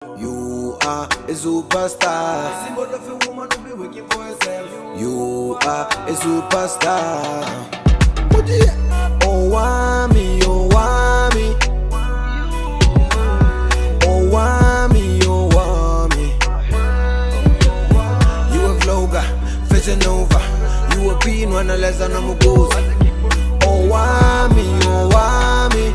You are a superstar. Symbol of a woman who be working for herself. You are a superstar. Owamie, Owamie. Owamie, Owamie. You a vlogger, fashion over. You a being one less than a mugoza. Owamie, Owamie.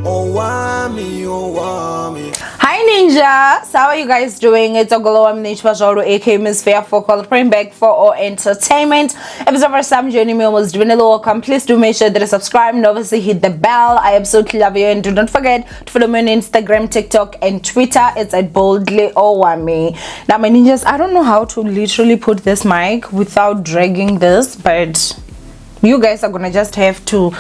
Owamie, Owamie. Hi Ninja, so how are you guys doing? It's Owamie Pajoro, aka Miss Fair for call praying back for all entertainment. If it's the first time joining me, almost doing a little welcome. Please do make sure that you subscribe and obviously hit the bell. I absolutely love you, and do not forget to follow me on Instagram, TikTok, and Twitter. It's at boldly Owamie. Now my ninjas, I don't know how to literally put this mic without dragging this, but you guys are gonna just have to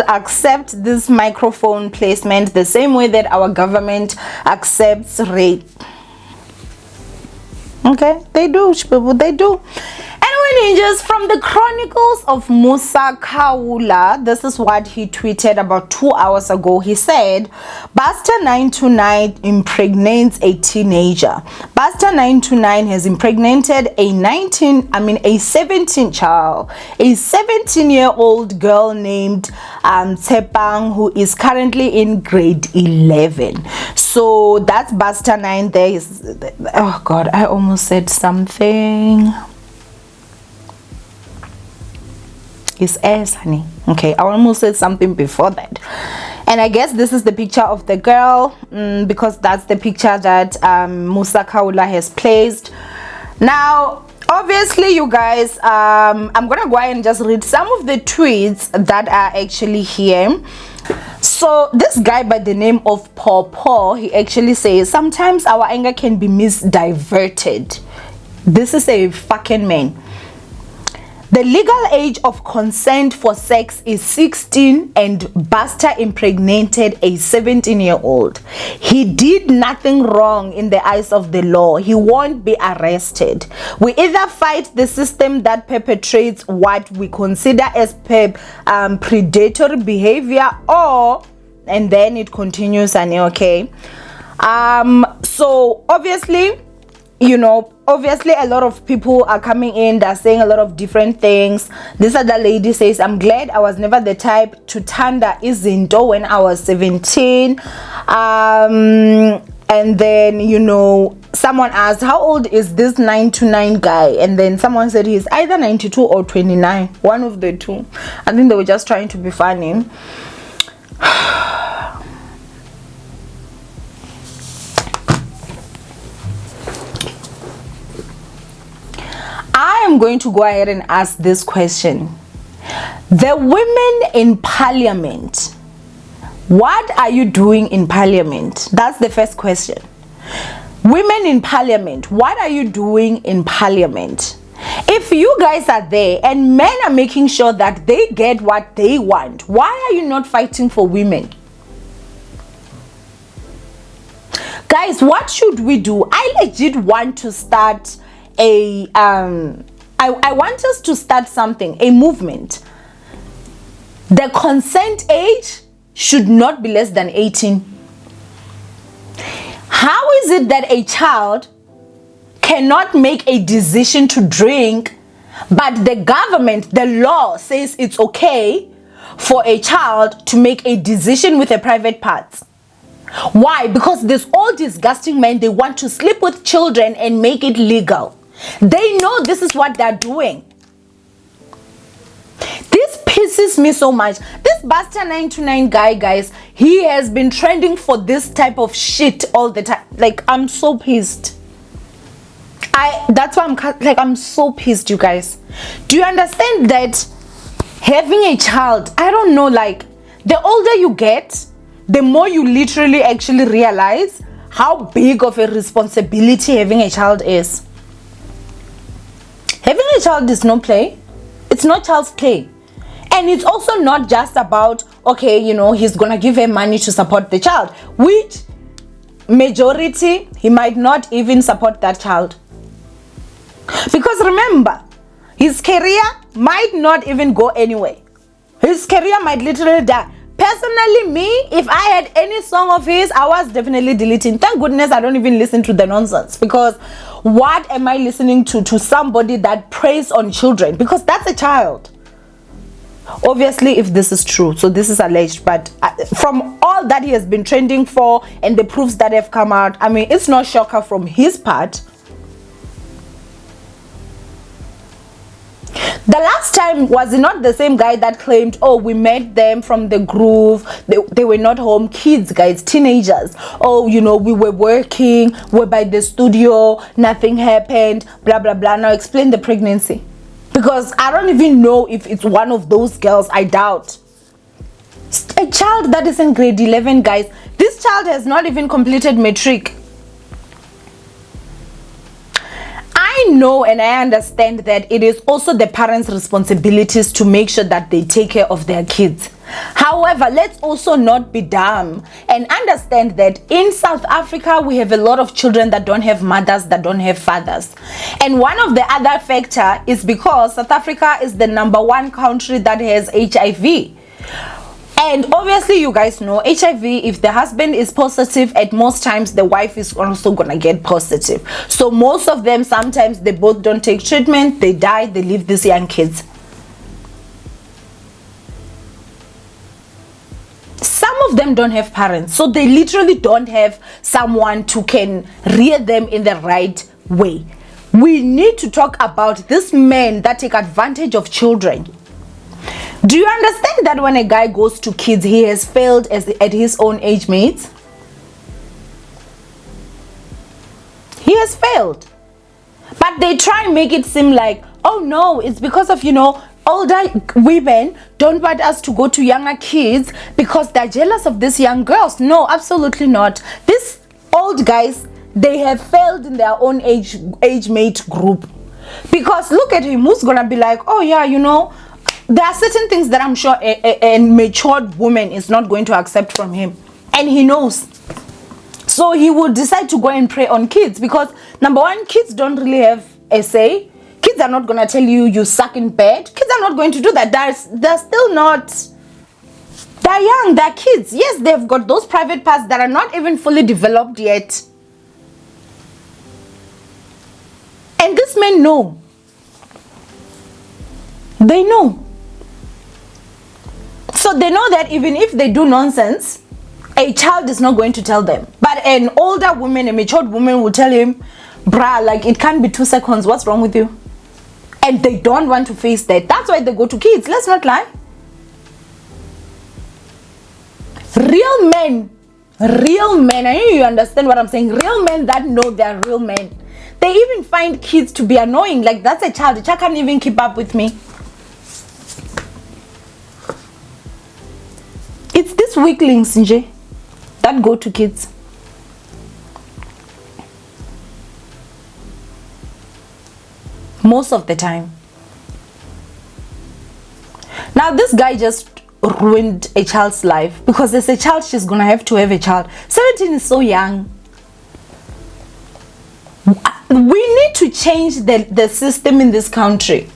accept this microphone placement the same way that our government accepts rape. Okay, they do, people, they do. Anyway, ninjas, from the Chronicles of Musa Kaula, this is what he tweeted about 2 hours ago. He said, Busta 929 impregnates a teenager. Busta 929 has impregnated a 17-year-old girl named Tsepang, who is currently in grade 11. So that's Busta 9 there. Oh God, I almost said something. His ass, honey. Okay, I almost said something before that. And I guess this is the picture of the girl, because that's the picture that Musa Kaula has placed. Now, obviously, you guys, I'm gonna go ahead and just read some of the tweets that are actually here. So this guy by the name of Pupil, he actually says, sometimes our anger can be misdiverted. This is a fucking man. The legal age of consent for sex is 16, and Busta impregnated a 17-year-old. He did nothing wrong in the eyes of the law. He won't be arrested. We either fight the system that perpetrates what we consider as predatory behavior, or, and then it continues, and okay. So obviously, you know, obviously a lot of people are coming in, they're saying a lot of different things. This other lady says, I'm glad I was never the type to tanda izinto when I was 17. And then, you know, someone asked, how old is this 929 guy? And then someone said he's either 92 or 29, one of the two. I think they were just trying to be funny. I am going to go ahead and ask this question. The women in parliament, what are you doing in parliament? That's the first question. Women in parliament, what are you doing in parliament? If you guys are there and men are making sure that they get what they want, why are you not fighting for women? Guys, what should we do? I legit want to start I want us to start something, a movement. The consent age should not be less than 18. How is it that a child cannot make a decision to drink, but the government, the law says it's okay for a child to make a decision with a private part? Why? Because there's all disgusting men, they want to sleep with children and make it legal. They know this is what they're doing. This pisses me so much. This Busta 929 guy, guys, he has been trending for this type of shit all the time. Like, I'm so pissed. That's why I'm so pissed, you guys. Do you understand that having a child, I don't know, like, the older you get, the more you literally actually realize how big of a responsibility having a child is. Having a child is no play. It's not child's play. And it's also not just about, okay, you know, he's gonna give her money to support the child, which majority, he might not even support that child. Because remember, his career might not even go anywhere. His career might literally die. Personally, me, if I had any song of his, I was definitely deleting. Thank goodness I don't even listen to the nonsense, because what am I listening to somebody that preys on children? Because that's a child. Obviously, if this is true, so this is alleged, but from all that he has been trending for and the proofs that have come out, I mean, it's not shocker from his part. The last time, was it not the same guy that claimed, oh, we met them from the groove, they were not home, kids, guys, teenagers, oh, you know, we were working, we're by the studio, nothing happened, blah blah blah. Now explain the pregnancy, because I don't even know if it's one of those girls. I doubt. A child that is in grade 11, guys, this child has not even completed matric. I know and I understand that it is also the parents' responsibilities to make sure that they take care of their kids. However, let's also not be dumb and understand that in South Africa, we have a lot of children that don't have mothers, that don't have fathers. And one of the other factor is because South Africa is the #1 country that has HIV. And obviously, you guys know HIV, if the husband is positive, at most times the wife is also gonna get positive. So most of them, sometimes they both don't take treatment, they die, they leave these young kids. Some of them don't have parents, so they literally don't have someone to can rear them in the right way. We need to talk about these men that take advantage of children. Do you understand that when a guy goes to kids, he has failed at his own age mates? He has failed. But they try and make it seem like, oh no, it's because of, you know, older women don't want us to go to younger kids because they're jealous of these young girls. No, absolutely not. These old guys, they have failed in their own age mate group. Because look at him, who's gonna be like, oh yeah, you know, there are certain things that I'm sure a matured woman is not going to accept from him, and he knows. So he will decide to go and prey on kids, because #1, kids don't really have a say. Kids are not going to tell you you suck in bed. Kids are not going to do that. They're still not, they're young, they're kids. Yes, they've got those private parts that are not even fully developed yet. And these men know. They know. So they know that even if they do nonsense, a child is not going to tell them. But an older woman, a matured woman will tell him, bruh, like it can't be 2 seconds. What's wrong with you? And they don't want to face that. That's why they go to kids. Let's not lie. Real men, I know you understand what I'm saying. Real men that know they're real men. They even find kids to be annoying. Like, that's a child. The child can't even keep up with me. It's these weaklings, Nje, that go to kids. Most of the time. Now, this guy just ruined a child's life, because as a child, she's gonna have to have a child. 17 is so young. We need to change the system in this country.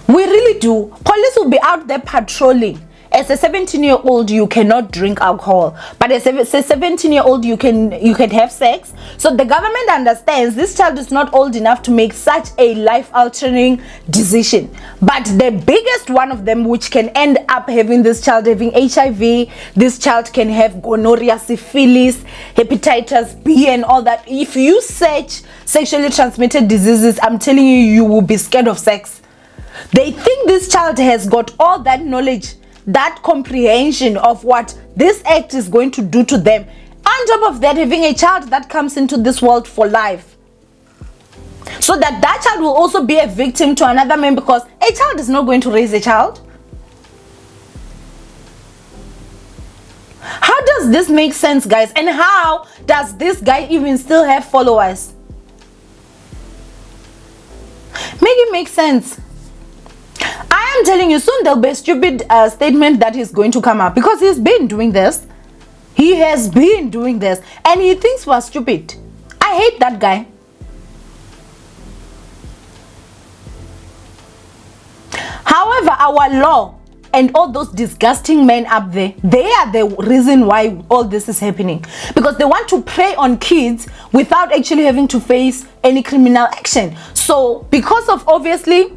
We really do. Police will be out there patrolling. As a 17-year-old, you cannot drink alcohol, but as a 17-year-old, you can have sex. So the government understands this child is not old enough to make such a life-altering decision. But the biggest one of them, which can end up having this child having HIV, this child can have gonorrhea, syphilis, hepatitis B, and all that. If you search sexually transmitted diseases, I'm telling you, you will be scared of sex. They think this child has got all that knowledge, that comprehension of what this act is going to do to them. On top of that, having a child that comes into this world for life, so that child will also be a victim to another man, because a child is not going to raise a child. How does this make sense, guys? And how does this guy even still have followers? Make it make sense. I am telling you, soon there'll be a stupid statement that is going to come up, because he's been doing this. He has been doing this, and he thinks we're stupid. I hate that guy. However, our law and all those disgusting men up there, they are the reason why all this is happening, because they want to prey on kids without actually having to face any criminal action. So because of, obviously,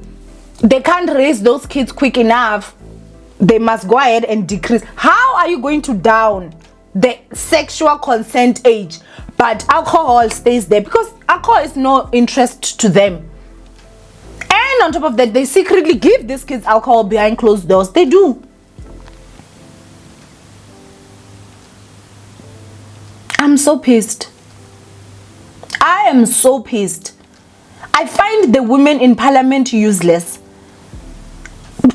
they can't raise those kids quick enough, they must go ahead and decrease. How are you going to down the sexual consent age, but alcohol stays there? Because alcohol is no interest to them. And on top of that, they secretly give these kids alcohol behind closed doors. They do. I'm so pissed. I am so pissed. I find the women in parliament useless.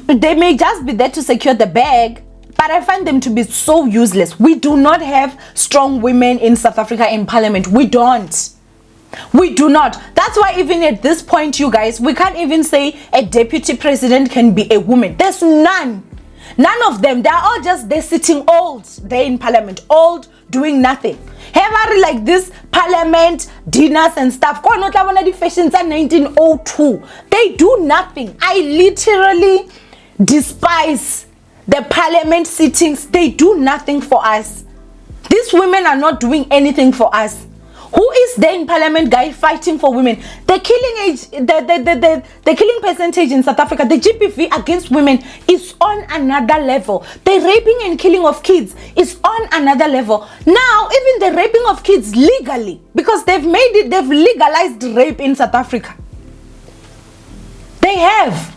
They may just be there to secure the bag, but I find them to be so useless. We do not have strong women in South Africa in parliament. We don't. We do not. That's why even at this point, you guys, we can't even say a deputy president can be a woman. There's none. None of them. They're all just, they're sitting old. They're in parliament, old, doing nothing. Have like this parliament dinners and stuff. Go not one of the fashions in 1902. They do nothing. I literally despise the parliament sittings. They do nothing for us. These women are not doing anything for us. Who is there in parliament, guy, fighting for women? The killing age, the killing percentage in South Africa, the GBV against women is on another level. The raping and killing of kids is on another level. Now, even the raping of kids legally, because they've legalized rape in South Africa. They have.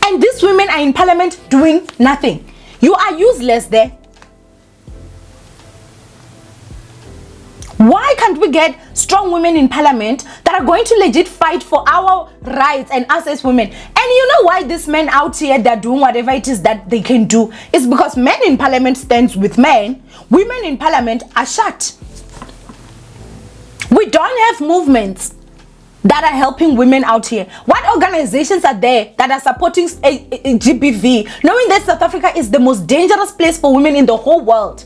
And these women are in parliament doing nothing. You are useless there. Why can't we get strong women in parliament that are going to legit fight for our rights and us as women? And you know why these men out here, they're doing whatever it is that they can do? It's because men in parliament stands with men. Women in parliament are shut. We don't have movements that are helping women out here. What organizations are there that are supporting GBV, knowing that South Africa is the most dangerous place for women in the whole world?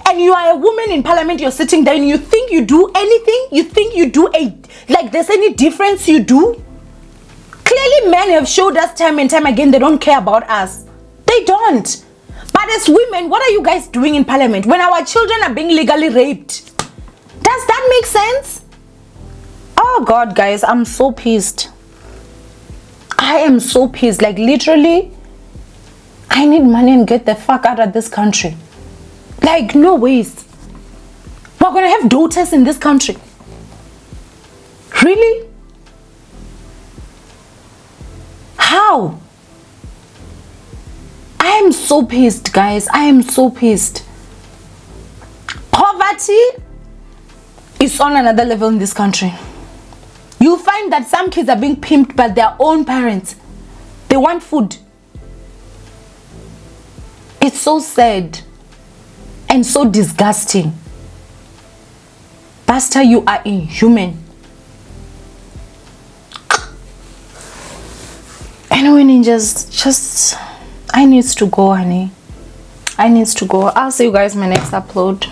And you are a woman in parliament, you're sitting there and you think you do anything? You think you do there's any difference you do? Clearly men have showed us time and time again they don't care about us. They don't. But as women, what are you guys doing in parliament when our children are being legally raped? Does that make sense? Oh God, guys, I'm so pissed. I am so pissed. Like literally, I need money and get the fuck out of this country. Like, no ways. We're gonna have daughters in this country. Really? How? I am so pissed, guys. I am so pissed. Poverty is on another level in this country. You find that some kids are being pimped by their own parents. They want food. It's so sad. And so disgusting. Busta, you are inhuman. Anyway, ninjas, I need to go, honey. I need to go. I'll see you guys in my next upload.